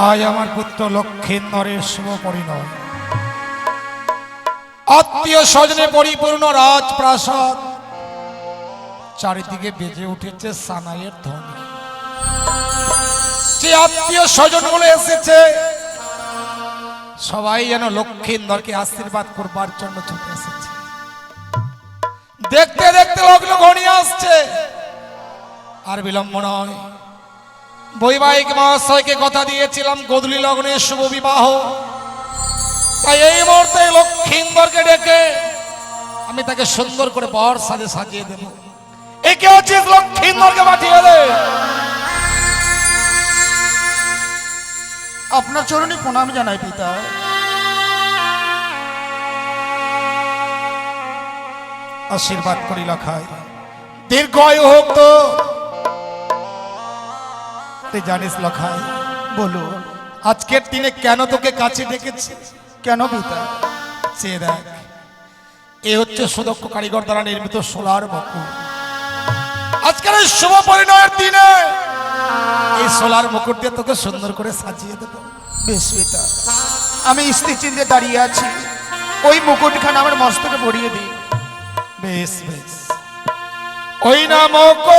আজ আমার পুত্র লক্ষিন্দরের শুভ পরিণয়। আত্মীয় স্বজনে পরিপূর্ণ রাজপ্রাসাদ, চারিদিকে বেজে উঠেছে সানাইয়ের ধ্বনি। যে আত্মীয় স্বজনগুলো এসেছে সবাই যেন লক্ষিন্দরকে আশীর্বাদ করবার জন্য ছুটে এসেছে। দেখতে দেখতে লগ্ন ঘনিয়ে আসছে, আর বিলম্ব নয়। বৈবাহিক মহাশয়কে কথা দিয়েছিলাম গোধূলি লগ্নে শুভ বিবাহ, তাই এই মুহূর্তে লক্ষিন্দরকে ডেকে আমি তাকে সুন্দর করে বর সাজে সাজিয়ে দেব। একে হচ্ছে লক্ষিন্দরকে পাঠিয়ে দে। আপনার চরণে প্রণাম জানাই পিতা। আশীর্বাদ করি লখাই, দীর্ঘায়ু হোক। তো তুই জানিস লখাই, বলো আজকের দিনে কেন তোকে কাছে ডেকেছি? কেন পিতা? চেয়ে দেখ, এ হচ্ছে সুদক্ষ কারিগর দ্বারা নির্মিত সোলার মুকুট। আজকের এই শুভ পরিণয়ের দিনে এই সোলার মুকুট দিয়ে তোকে সুন্দর করে সাজিয়ে দেব। বেশ পিতা, আমি স্থির চিন্তে দাঁড়িয়ে আছি, ওই মুকুটখানা আমার মস্তকে পরিয়ে দিই। বেশ বেশ, ওই না মুকুট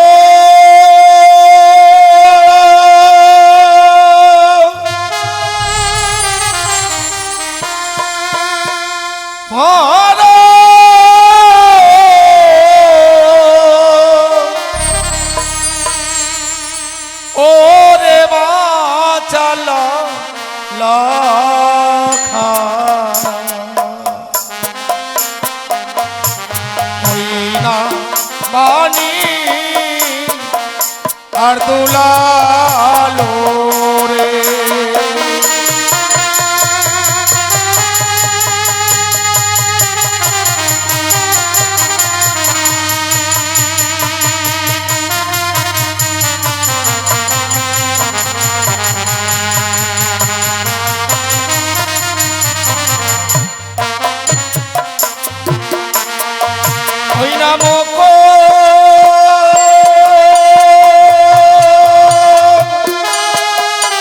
ওরে বাঁচাল লখা, ওই না বাণী আর দুলালো রে। ওই না মুকুট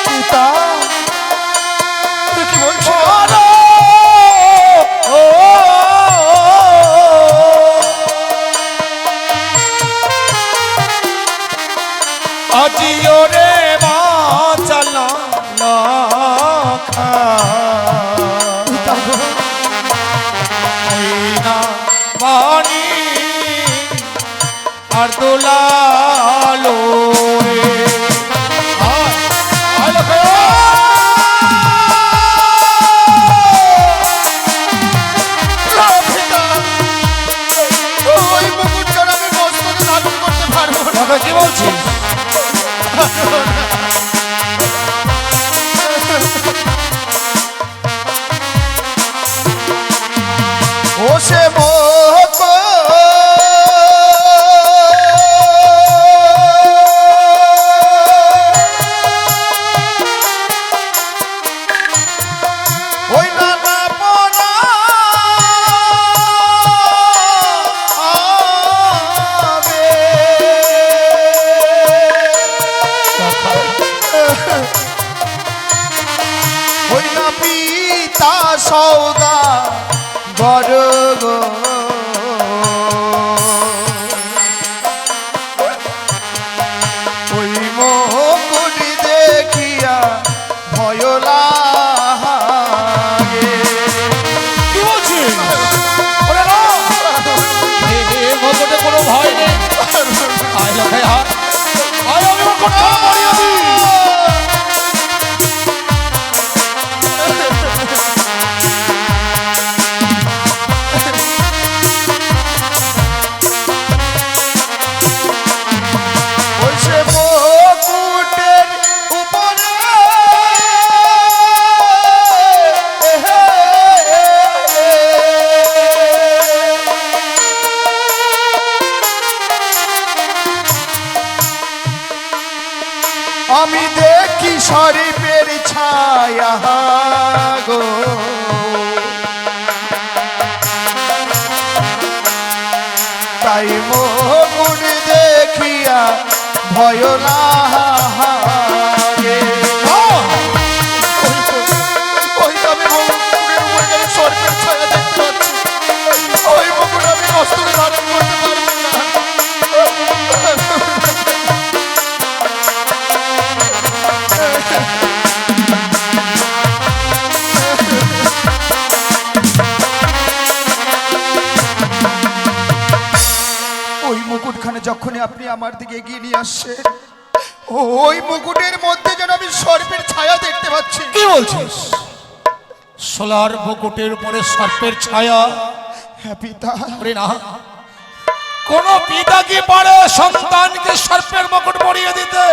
পিতা, তুই কি বলছো? আজিও রে বাঁচাল লখা, পিতা গো, ওই না বাণী আর দোলালো রে। আয়, আয় লখা। পিতা, ওই মুকুটখানা আমি মস্তকে ধারণ করতে পারবো না। লখা, কি বলছিস? ও সে মুকুট, ওই নানা পোনা আবে। ওই না পিতা সৌদা গর্ব, ওই মুকুট দেখিয়া ভয় লাগে। কি বলছিস? ওরে না, এ মুকুটে কোনো ভয় নেই। আয় লখাই, আয়, আয়, আমি মুকুটখানা পরিয়ে দিই। ওই সে মুকুটের উপরে আমি দেখি শরীফের ছায়া গো, তাই মুকুট দেখিয়া ভয় লাগে। যখনই আপনি আমার দিকে এগিয়ে নিয়ে আসছেন, ওই মুকুটের মধ্যে যেন আমি সর্পের ছায়া দেখতে পাচ্ছি। কি বলছিস? সোলার মুকুটের উপরে সর্পের ছায়া? হ্যাঁ পিতা। ওরে না, কোন পিতা কি পারে সন্তানকে সর্পের মুকুট পরিয়ে দিতে?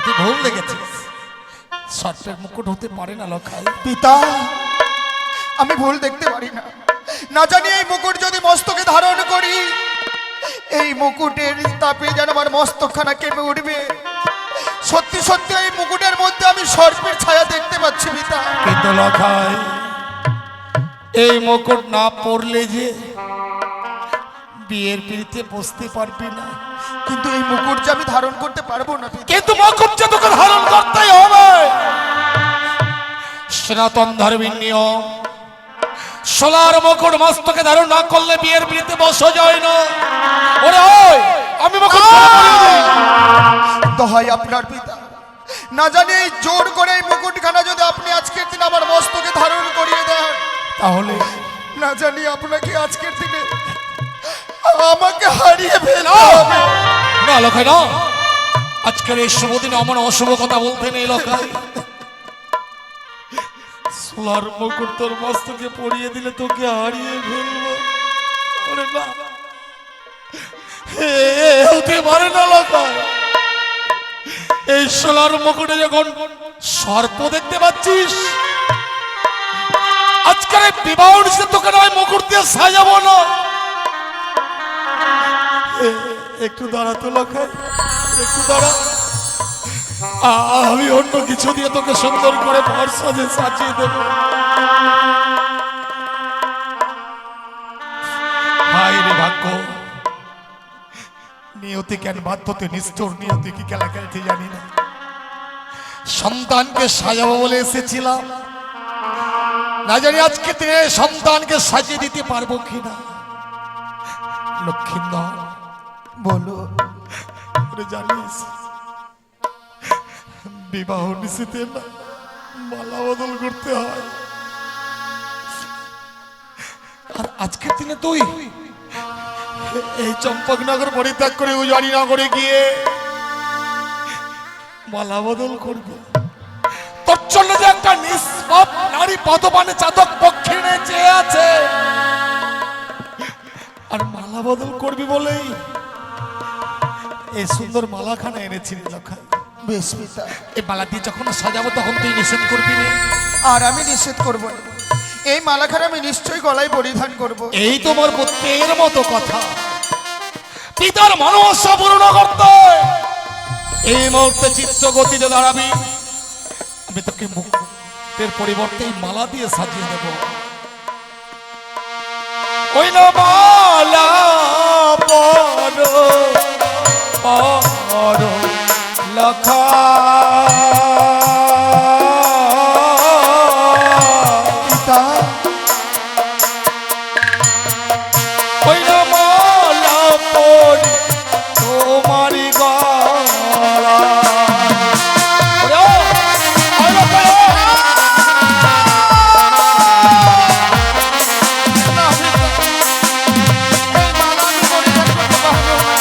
তুই ভুল দেখেছিস, সর্পের মুকুট হতে পারে না লখাই। পিতা, আমি ভুল দেখতে পারি না। না জানি এই মুকুট যদি মস্তকে ধারণ করি, এই মুকুটের তাপে যেন আমার মস্তকখানা কেঁপে উঠবে। সত্যি সত্যি এই মুকুটের মধ্যে আমি সর্পের ছায়া দেখতে পাচ্ছি পিতা। কিন্তু লখাই, এই মুকুট না পরলে যে বিয়ের পিড়িতে বসতে পারবি না। কিন্তু এই মুকুট যে আমি ধারণ করতে পারবো না পিতা। কিন্তু মুকুট যে তোকে ধারণ করতেই হবে, সনাতন ধর্মের নিয়ম। সোলার মুকুট মস্তকে ধারণ না করলে বিয়ের পিড়িতে বসা যায় না। ওরে ওই, আমি মুকুট পরিয়ে দিই। দহাই আপনার পিতা, না জানি এই জোর করে এই মুকুটখানা যদি আপনি আজকের দিন আমার মস্তকে ধারণ করিয়ে দেন, তাহলে না জানি আপনাকে আজকের দিনে আমাকে হারিয়ে ফেলতে না হবে। না লখাই না, আজকের এই শুভ দিনে আমার অশুভ কথা বলতে নেই লখাই। সোলার মুকুট তোর মস্তকে পরিয়ে দিলে তোকে হারিয়ে ফেলবো। ওরে না, হতে পারে না লখাই। এই সোলার মুকুটে যখন সর্প দেখতে পাচ্ছিস, আজকের এই বিবাহ নিশ্চিত তোকে নয় মুকুট দিয়ে সাজাবো না। একটু দাঁড়া তো লখাই, একটু দাঁড়া। আমি অন্য কিছু দিয়ে তোকে সুন্দর করে ভর সাজে সাজিয়ে দেব। হাই রে ভাগ্য, নিয়তি কেন বাধ্যতে নিষ্ঠুর, নিয়তি কি খেলা খেলতে জানি না। সন্তানকে সাজাবো বলে এসেছিলাম, না জানি আজকে তিনি সন্তানকে সাজিয়ে দিতে পারবো কিনা। লক্ষ্মীন্দর বলো। জানিস, বিবাহ নিশ্চিতে না মালা বদল করতে হয়। আর আজকের দিনে তুই এই চম্পকনগর পরিত্যাগ করে উজানি নগরে গিয়ে মালা বদল করবি। তোর জন্য যে একটা নিষ্পাপ নারী পদপানে চাতক পক্ষিণে চেয়ে আছে, আর মালা বদল করবি বলেই এই সুন্দর মালাখানা এনেছিলি লখাই। বেশ পিতা, এই মালা দিয়ে যখন সাজাবো তখন তুই নিষেধ করবি না। আর আমি নিষেধ করব না। এই মালাখানা আমি নিশ্চয়ই গলায় পরিধান করব। এই তোমার পুত্রের মতো কথা, পিতার মনোবাসা পূর্ণ করতে এই মুহূর্তে চিত্ত গতিতে দাঁড়াবি। আমি তোকে মুক্তের পরিবর্তে এই মালা দিয়ে সাজিয়ে দেব। ওই না মালা পরো পরো লখা, পিতা, ওই না মালা পরি তোমারি গলা। না পিতা, এই মালা আমি পরিধান করতে পারবো না।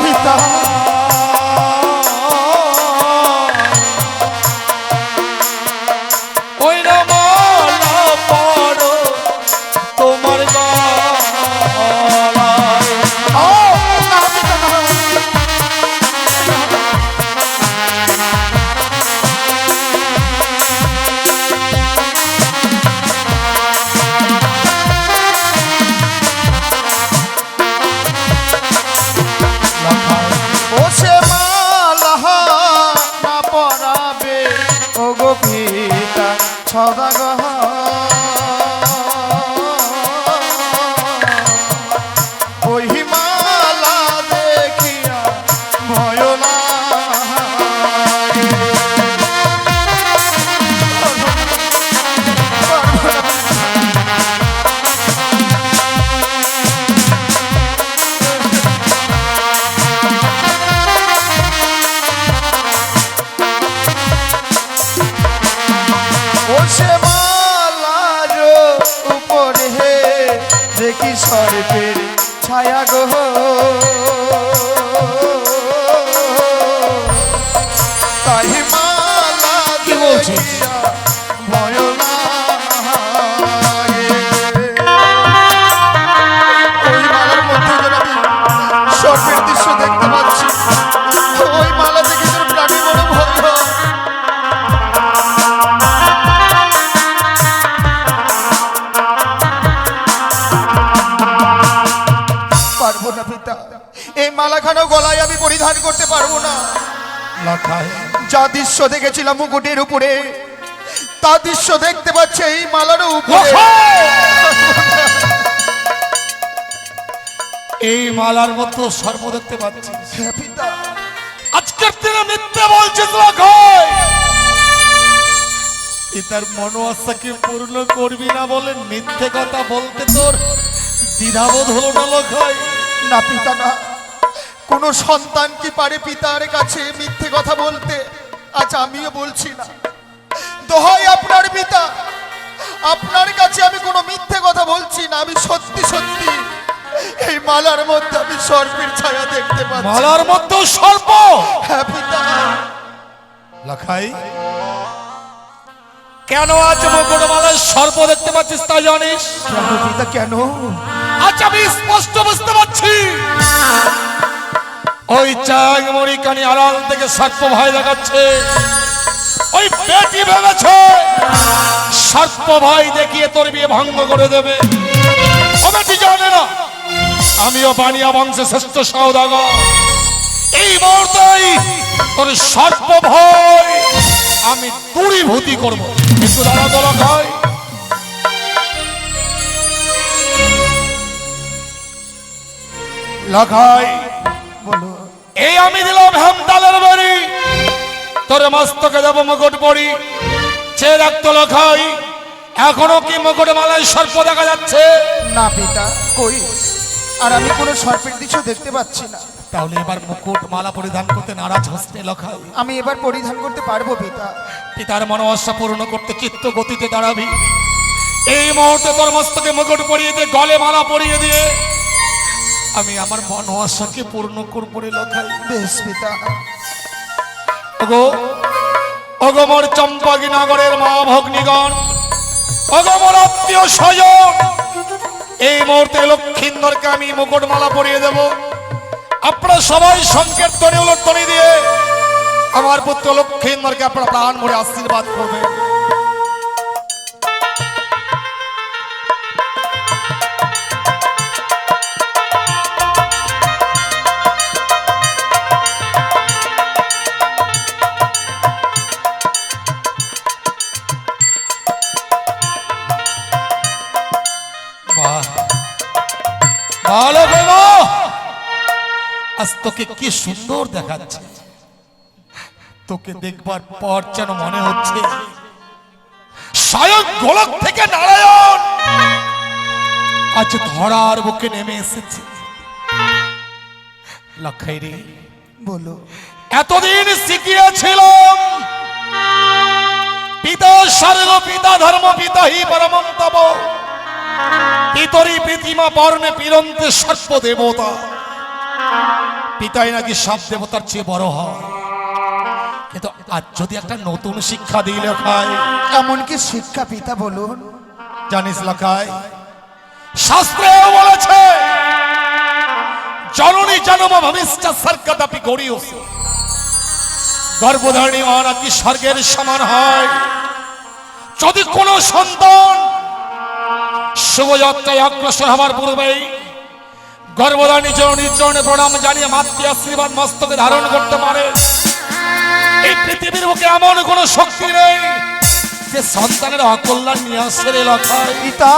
পিতা, ওই না মালা পরো তোমার গলায়। ও না পিতা, না। ও সে মালা না পরাবে ও গো পিতা সদাগর, ওই মালা দেখিয়া ভয় লাগে। সে মালার উপরে দেখি সর্পের ছায়া গো, তাই মালা কি বলছিস? দেখিয়া ভয় লাগে। ওই মালার মধ্যে যেন আমি সর্পের দৃশ্য দেখতে পাচ্ছি, ওই মালা দেখে যেন প্রাণী বড় ভয় হয়। পারবো না পিতা, এই মালাখানা গলায় আমি পরিধান করতে পারবো না। লখাই যা দৃশ্য দেখেছিলাম মুকুটের উপরে, তা দৃশ্য দেখতে পাচ্ছে এই মালার উপরে। এই মালার মতো সর্প দেখতে পাচ্ছি। হ্যাঁ পিতা, আজকের দিনে মিথ্যে বলছিস লখাই। পিতার মনোবাঞ্ছাকে পূর্ণ করবি না বলে মিথ্যে কথা বলতে তোর দ্বিধাবোধ হলো না লখাই? না পিতা না, কোন সন্তান কি পারে পিতার কাছে মিথ্যে কথা বলতে? আজ আমিও বলছি না, দোহাই আপনার পিতা, আপনার কাছে আমি কোনো মিথ্যে কথা বলছি না। আমি সত্যি সত্যি এই মালার মধ্যে আমি সর্পের ছায়া দেখতে পাচ্ছি। মালার মধ্যে সর্প? হ্যাঁ পিতা। লখাই, কেন আজ মুকুটমালায় সর্প দেখতে পাচ্ছিস তা জানিস? কেন পিতা, কেন? আজ আমি স্পষ্ট বুঝতে পারছি, ওই চাংমুড়ি কানি আড়াল থেকে সর্প ভয় দেখাচ্ছে। ওই বেটি ভেবেছে সর্প ভয় দেখিয়ে তোর বিয়ে ভঙ্গ করে দেবে। ও বেটি জানে না আমিও বানিয়া বংশে শ্রেষ্ঠ সওদাগর। এই মুহূর্তেই তোর সর্প ভয় আমি দূরীভূতি করব। একটু দাঁড়া তো লখাই। লখাই, বলো। এই আমি দিলাম হেমতালের বাড়ি, তোর মস্তকে দেব মুকুট পরি। চেয়ে রাখতো লখাই, এখনো কি মুকুট মালায় সর্প দেখা যাচ্ছে? না পিতা, কই, আর আমি কোনো সর্পের দৃশ্য দেখতে পাচ্ছি না। তাহলে এবার মুকুট মালা পরিধান করতে নারাজ হচ্ছে লখাই? আমি এবার পরিধান করতে পারবো পিতা। পিতার মনোবাঞ্ছা পূর্ণ করতে চিত্ত গতিতে দাঁড়াবি। এই মুহূর্তে তোর মস্তকে মুকুট পরিয়ে দিয়ে, গলে মালা পরিয়ে দিয়ে আমি আমার মনোবাঞ্ছাকে পূর্ণ করবো রে লখাই। বেশ পিতা। ওগো, ওগো মোর চম্পাকি নগরের মা ভগ্নিগণ, ওগো মোর আত্মীয় স্বজন, এই মুহূর্তে লক্ষিন্দরকে আমি মুকুটমালা পরিয়ে দেব। আপনারা সবাই সংকীর্তনে উলধ্বনি দিয়ে আমার পুত্র লক্ষিন্দরকে আপনারা প্রাণ ভরে আশীর্বাদ করবেন। ভালো ভেবো, আজ তোকে কি সুন্দর দেখাচ্ছে। তোকে দেখবার পর যেন মনে হচ্ছে স্বয়ং গোলক থেকে নারায়ণ আজ ধরার বুকে নেমে এসেছে। লখাই রে, বলো। এতদিন শিখিয়েছিলাম পিতা স্বর্গ, পিতা ধর্ম, পিতা হি পরমম তব, পিতরি প্রীতিমা বর্ণে পিরন্তে সর্ব দেবতা। পিতাই নাকি সব দেবতার চেয়ে বড় হয়। কিন্তু আজ যদি একটা নতুন শিক্ষা দিই লখাই। এমন কি শিক্ষা পিতা, বলুন। জানিস লখাই, শাস্ত্রেও বলেছে জননী জন্ম ভবিষ্য স্বর্গদাপি গড়িয়স, গর্ভধারিণী মা নাকি স্বর্গের সমান হয়। যদি কোনো সন্তান শুভযাত্রায় অগ্রসর হবার পূর্বেই গর্ভধারিণী জননীর চরণে প্রণাম জানিয়ে মাতৃ আশীর্বাদ মস্তকে ধারণ করতে পারে, এই পৃথিবীর বুকে এমন কোন শক্তি নেই যে সন্তানের অকল্যাণ নিয়ে আসে রে লখাই। পিতা,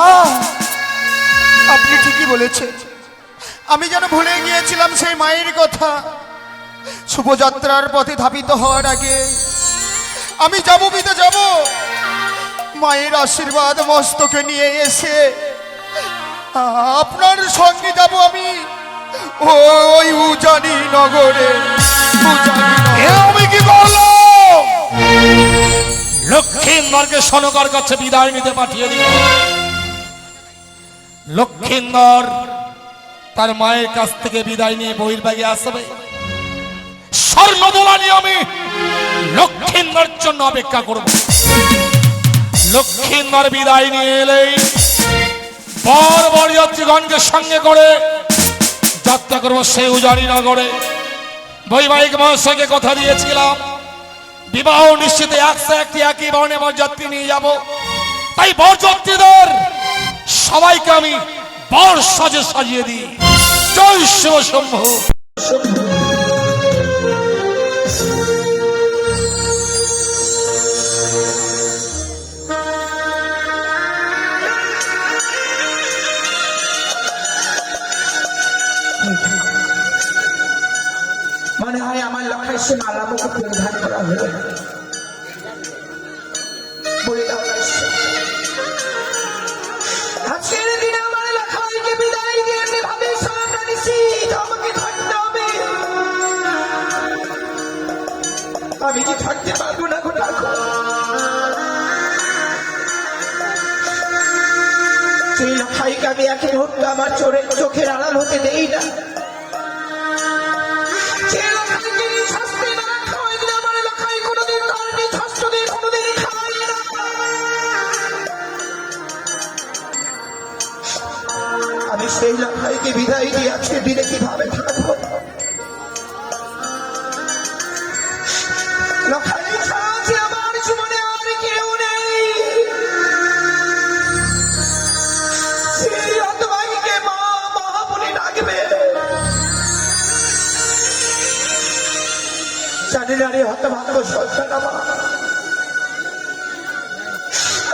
আপনি ঠিকই বলেছেন। আমি যেন ভুলে গিয়েছিলাম সেই মায়ের কথা। শুভযাত্রার পথে ধাবিত হওয়ার আগে আমি যাব পিতা, যাব। মায়ের আশীর্বাদ মস্তকে নিয়ে এসে আপনার সঙ্গে যাব আমি ওই উজানি নগরে। আমি কি বললাম? লক্ষিন্দরকে সনকার কাছে বিদায় নিতে পাঠিয়ে দিল। লক্ষিন্দর তার মায়ের কাছ থেকে বিদায় নিয়ে বহির্ভাগে আসবে। স্বর্ণদোলা নিয়ে আমি লক্ষিন্দর জন্য অপেক্ষা করব। লক্ষিন্দর বিদায় নিয়ে এলেই বর বরযাত্রীগণকে সঙ্গে করে যাত্রা করবো সেই উজানি নগরে। বৈবাহিক মহাশয়কে কথা দিয়েছিলাম বিবাহ নিশ্চিত 101টি একই বর্ণে বরযাত্রী নিয়ে যাব। তাই বরযাত্রীদের সবাইকে আমি বর সাজে সাজিয়ে দিই। জয় শিব শম্ভু। মনে হয় আমার লক্ষায় সে মালা মুখে পরিধান করা হলো। আজকের দিনে আমার লক্ষাইকে বিদায় দিয়ে এমনি ভাবে সারাটা নিশ্চিত আমাকে থাকতে হবে। আমি কি থাকতে পারবো না গো দেখো। সেই লক্ষাইকে আমি এক মুহূর্তে আমার চোখের আড়াল হতে দেই না। আমি সেই লক্ষাইকে বিদায় দিয়ে আজকে দিনে কিভাবে থাকবো। লক্ষাই ছাড়া আমার জীবনে আর কেউ নেই। সেই হতভাগীকে মা মা বলে ডাকবে। জানি না রে হতভাগ্য সন্তান আমার,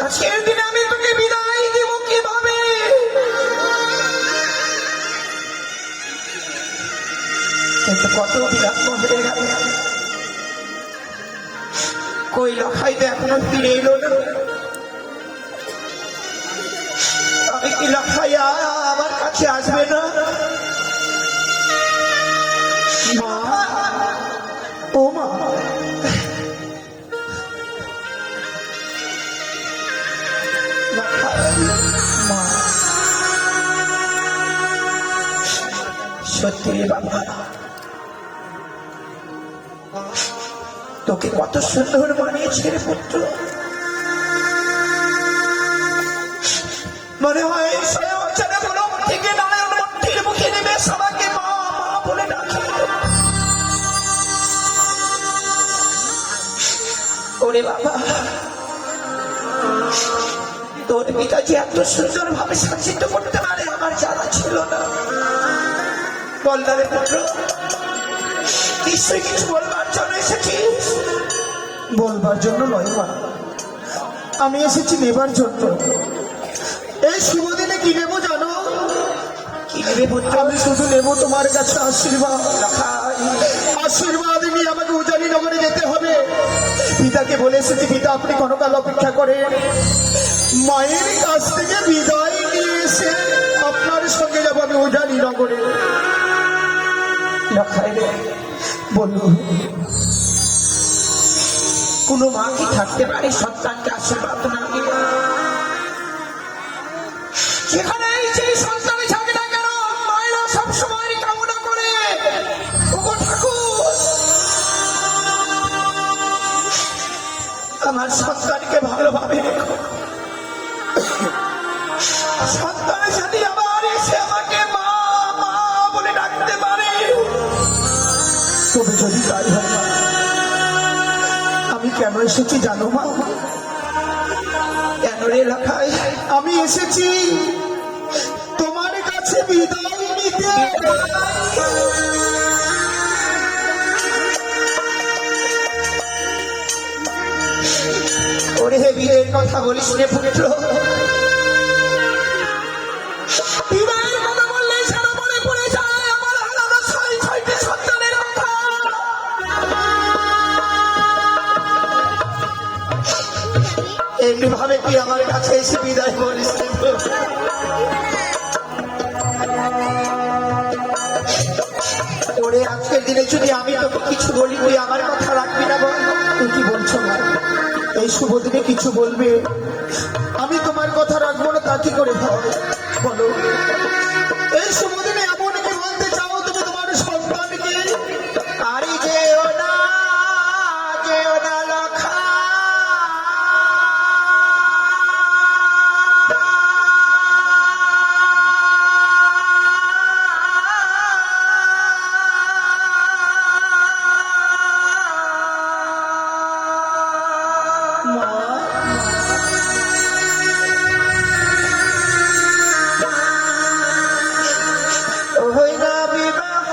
আজকের দিনে আমি তোকে বিদায় দিব কিভাবে। কিন্তু কত বিলম্ব হয়ে গেল, কই লক্ষাইতে এখনো ফিরে এলো না। আমি কি লক্ষাই আমার কাছে আসবে না? মা, ও মা, মা সত্যি রে বাবা, তোকে কত সুন্দর বানিয়েছে রে পুত্র। মনে হয় থেকে নারায়ণ মূর্তির মুখে নেমে সবাইকে মা মা বলে ডাকে। ওরে বাবা, তোর পিতা যে এত সুন্দর ভাবে শাসিত করতে পারে আমার জানা ছিল না। বলদারে পুত্র, নিশ্চয়ই কিছু বলবার জন্য এসেছিস। বলবার জন্য নয় মা, আমি এসেছি নেবার জন্য। এই শুভ দিনে কি নেবো জানো? কি নেবে পুত্র? আমি শুধু নেবো তোমার কাছে আশীর্বাদ। আশীর্বাদ নিয়ে আমাকে উজানি নগরে যেতে হবে। পিতাকে বলে এসেছি, পিতা আপনি ক্ষণকাল অপেক্ষা করেন, মায়ের কাছ থেকে বিদায় নিয়ে এসে আপনার সঙ্গে যাবো আমি উজানি নগরে। বলুন, কোন মা কি থাকতে পারে সন্তানকে আশীর্বাদ না দিয়ে? সেখানে যে সন্তানের থাকে না কেন, মায়েরা সবসময় কামনা করে, ওগো ঠাকুর আমার সন্তানকে ভালোভাবে রেখো। সন্তানের সাথে আবার এসে আমাকে মা মা বলে ডাকতে পারে। তবে যদি তাই হয় মা, আমি কেন এসেছি জানো মা? কেন রে লক্ষাই? আমি এসেছি তোমার কাছে বিদায় নিতে। ওরে বিয়ের কথা বলিস রে পুত্র। বিবাহের কথা বললে সারা মনে পড়ে যায় আমার হারানো 6টি সন্তানের কথা। এমনি ভাবে তুই আমার কাছে এসে বিদায় বলিস রে। ওরে আজকের দিনে যদি আমি তোকে কিছু বলি, তুই আমার কথা রাখবি না বল? তুই কি বলছো না? এই শুভ দিনে কিছু বলবে? আমি তোমার কথা রাখবো না তা কি করে হয়? বলো, এই শুভ দিনে এমন কি বলতে চাও তুমি তোমার সন্তানকে? আরে যেও না লখা, ওই না বিবাহ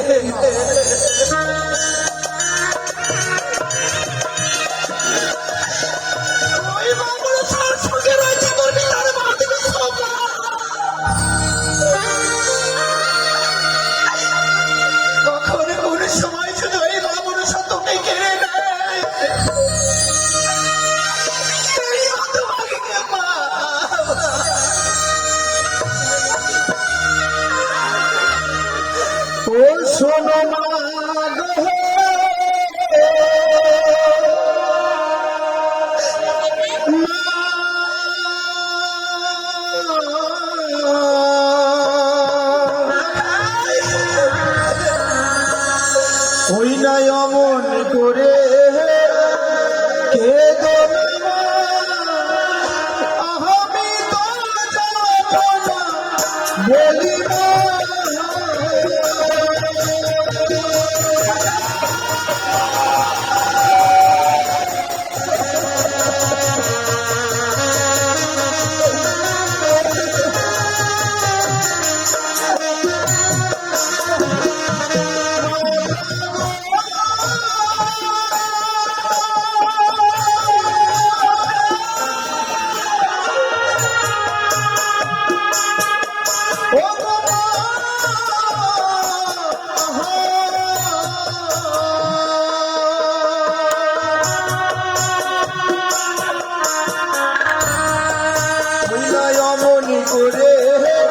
করিতে রে। শোনো মা গো, মা না অমন করে কে আমি তো বলি করে বলি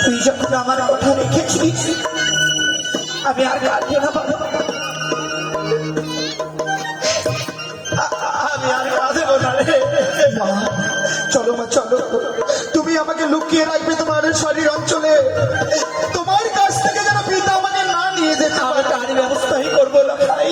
তুই যখন আমার কথা রেখেছিস আমি আর কাঁদবো না বাবা, আমি আর কাঁদবো না রে। চলো মা চলো, তুমি আমাকে লুকিয়ে রাখবে তোমার শরীর অঞ্চলে, তোমার কাছ থেকে যেন পিতা আমাকে না নিয়ে যেতে হবে, তার ব্যবস্থাই করবো না ভাই।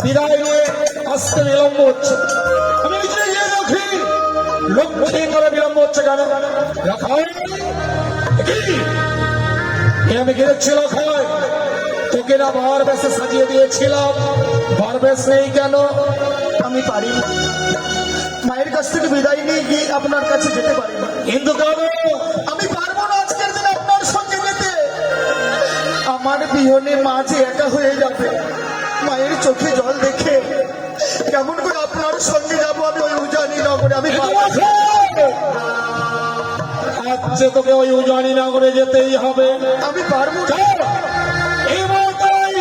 বিদায় নিয়ে আসতে বিলম্ব হচ্ছে, আমি লক্ষ্মী করে বিলম্ব হচ্ছে কেন? আমি গিয়েছিল খাই তোকে না বার বেশে সাজিয়ে দিয়েছিলাম, বার বেশ নেই কেন? আমি পারি না, মায়ের কাছ থেকে বিদায় নিয়ে গিয়ে আপনার কাছে যেতে পারি না। কিন্তু কেন? আমি পারবো না আজকের দিন আপনার সঙ্গে যেতে, আমার বিহনে মা যে একা হয়ে যাবে, মায়ের চোখে জল দেখে কেমন করে আপনার সঙ্গে যাবো আমি ওই উজানি নগরে? আমি পারবো না। আজকে তোকে ওই উজানি নগরে যেতেই হবে। আমি পারবো না। এই মুহূর্তেই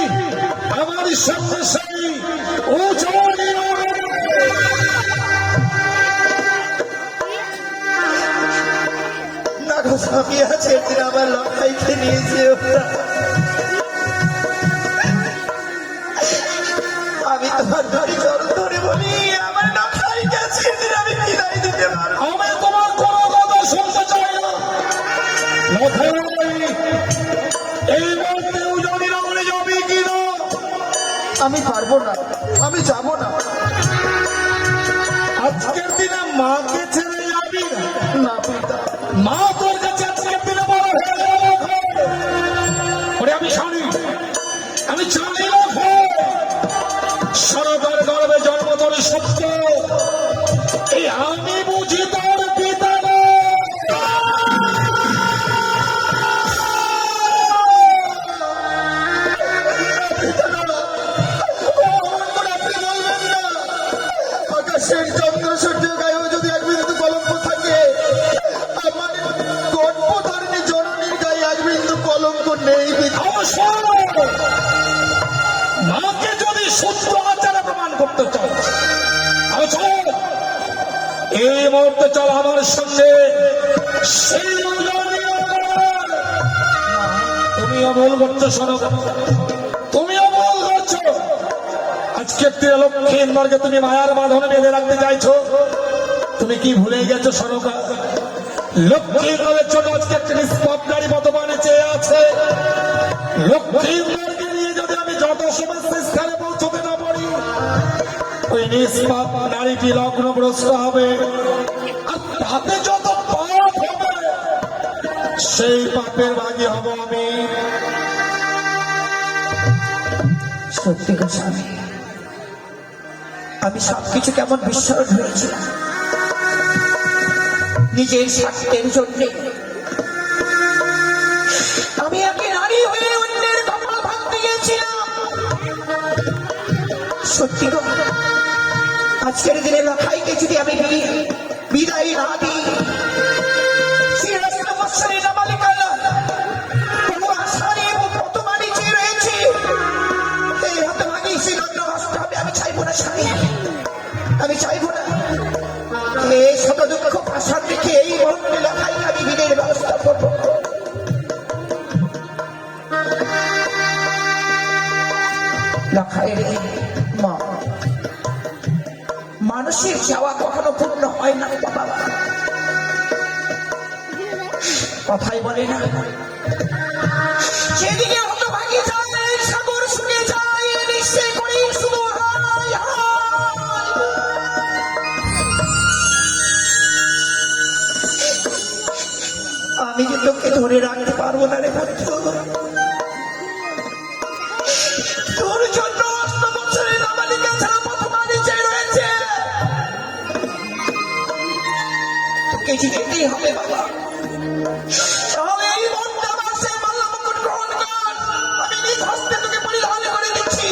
আমার সঙ্গে সেই উজানি নগরে না গো স্বামী আছে, এদিন আমার লড়াইকে নিয়েছে ওরা। আমি তোমার ধরি চরণ ধরে বলি আমার লড়াই গেছে, এদিন আমি বিদায় দিতে পারবো। আমি তোমার কোনো কথা শুনতে চাই না। লখাই, এই মুহূর্তে উজানি নগরে যাবি কিনা? আমি পারবো না, আমি যাবো না। আজকের দিনে মাকে ছেড়ে যাবি না? না পিতা, মা তোর কাছে আজকের দিনে বড় হয়ে গেল। ওরে আমি জানি, আমি জানি না সরকার গর্বে জন্ম তোর সত্য, এই আমি বুঝি তোর পিতা না। আকাশের চন্দ্র সূর্য গায়েও যদি এক বিন্দু কলঙ্ক থাকে, আমার গর্ভধারিণী জননীর গায়ে এক বিন্দু কলঙ্ক নেই পিতা। অবশ্যই মাকে যদি সত্য আচারে প্রমাণ করতে চাও, চল এই মুহূর্তে চল আমার সঙ্গে সেই উজানি নগর। তুমি অমল করছো শোনো, তুমি অমল করছো। আজকের দিনে লক্ষ্মীন্দরকে তুমি মায়ার বাঁধনে বেঁধে রাখতে চাইছো। তুমি কি ভুলে গেছো সনকা? লক্ষ্মীন্দরের জন্য আজকে একটা নিষ্পাপ নারী বর্তমানে চেয়ে আছে। লক্ষ্মীন্দরকে নিয়ে যদি আমি যত সমস্ত স্থানে পৌঁছতে না পারি, ওই নিষ্পাপ নারীটি লগ্নগ্রস্ত হবে, আর তাতে যত পাপ হবে সেই পাপের ভাগী হব আমি। সত্যি গো স্বামী, আমি সবকিছু কেমন বিস্মরণ হয়েছিলাম। নিজের স্বার্থের জন্য আমি একে নারী হয়ে অন্যের কপাল ভাঙতে গিয়েছিলাম। সত্যি গো, আজকের দিনে লখাইকে যদি আমি বিদায় না দিই, সেই রাস্তা মশারি নামালিকানা কত আশারি এবং কত বাণিজ্য রয়েছে, এই হাতে ভাঙি সেই লগ্ন নষ্ট হবে। আমি চাইবো না স্বামী, আমি চাইবো না। এই শত দুঃখ পাশার রেখে এই মুহূর্তে লখাইকে আমি বিদায়ের ব্যবস্থা করবো। লখাই রে মা, মানুষের চাওয়া কখনো পূর্ণ হয় না বাবা। কথাই বলে না, সেদিকে হতভাগী যায়, সাগর শুনে যায়, নিশ্চয় করে শুধু হায় হায়। আমি যে তোকে ধরে রাখতে পারবো না রে বন্ধু। তোর জন্য 8 বছরের নাবালিকা ছাড়া কত বাণিজ্য রয়েছে, তোকে যেতেই হবে বাবা। তাহলে এই মনটা আমার সেই মাল্লা মুকুট গ্রহণ কর, আমি নিজ হস্তে তোকে পরিধান করে দিচ্ছি।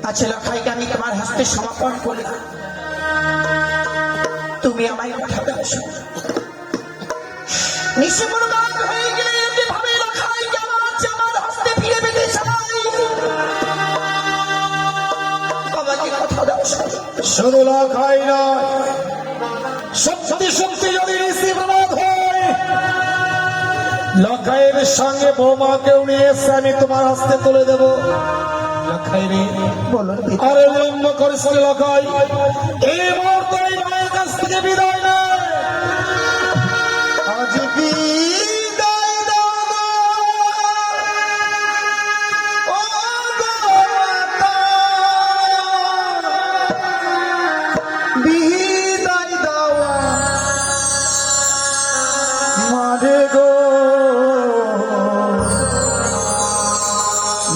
আচ্ছা লখাইকে আমি তোমার হস্তে সমর্পণ করলাম, তুমি আমায় কথা দাও। নিশ্চয় কোনো কাজ হয়ে গেলে এমনি ভাবে লখাইকে আমার হস্তে ফিরে পেতে চাই, আমাকে কথা দাও। শুধু লখাই নয়, সত্যি সত্যি যদি ঋষি প্রমাদ হয়, লখাইয়ের সঙ্গে বৌমাকেও নিয়ে এসে আমি তোমার হস্তে তুলে দেবো। লখাই রে, বলুন আরে বিলম্ব করিস না লখাই, এই মুহূর্তে এই মায়ের কাছ থেকে বিদায় নেয়। আজ বিদায় দাও গো, ও গো মাতা,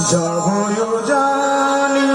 যাবো জানি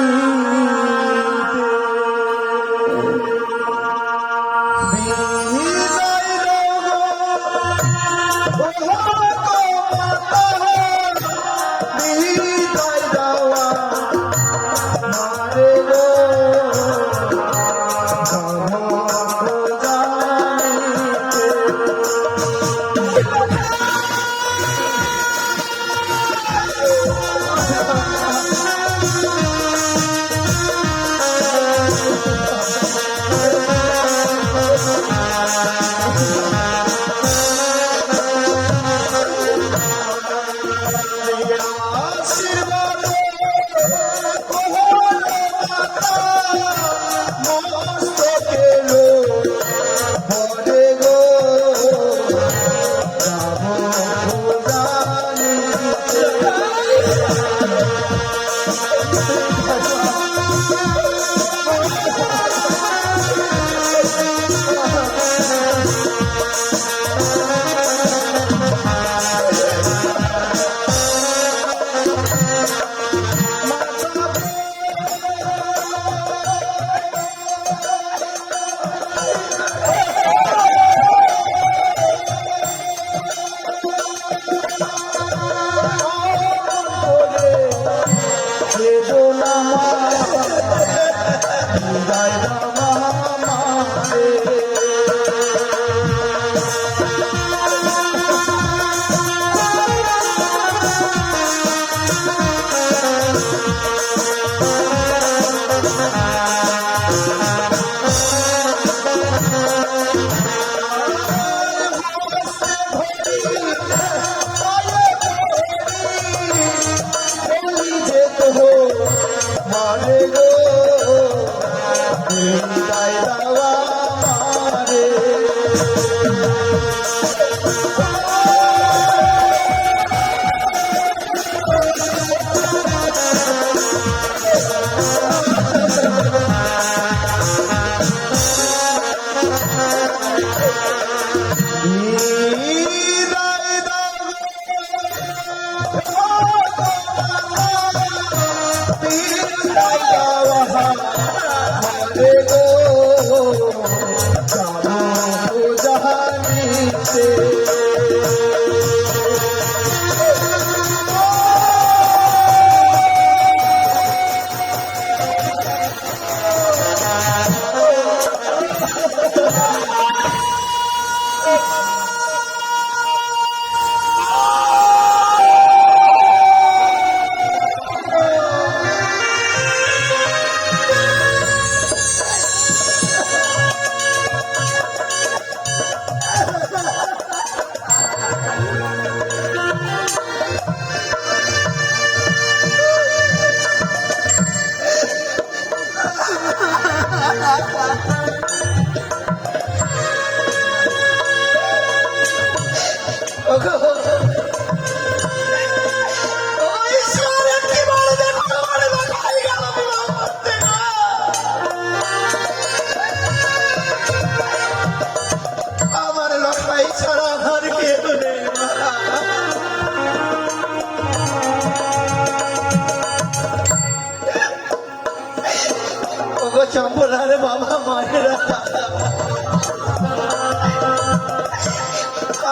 চম্পলার বাবা মায়েরা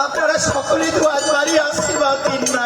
আপনারা সকলেই তো আজ বাড়ি আসছি বা কিনা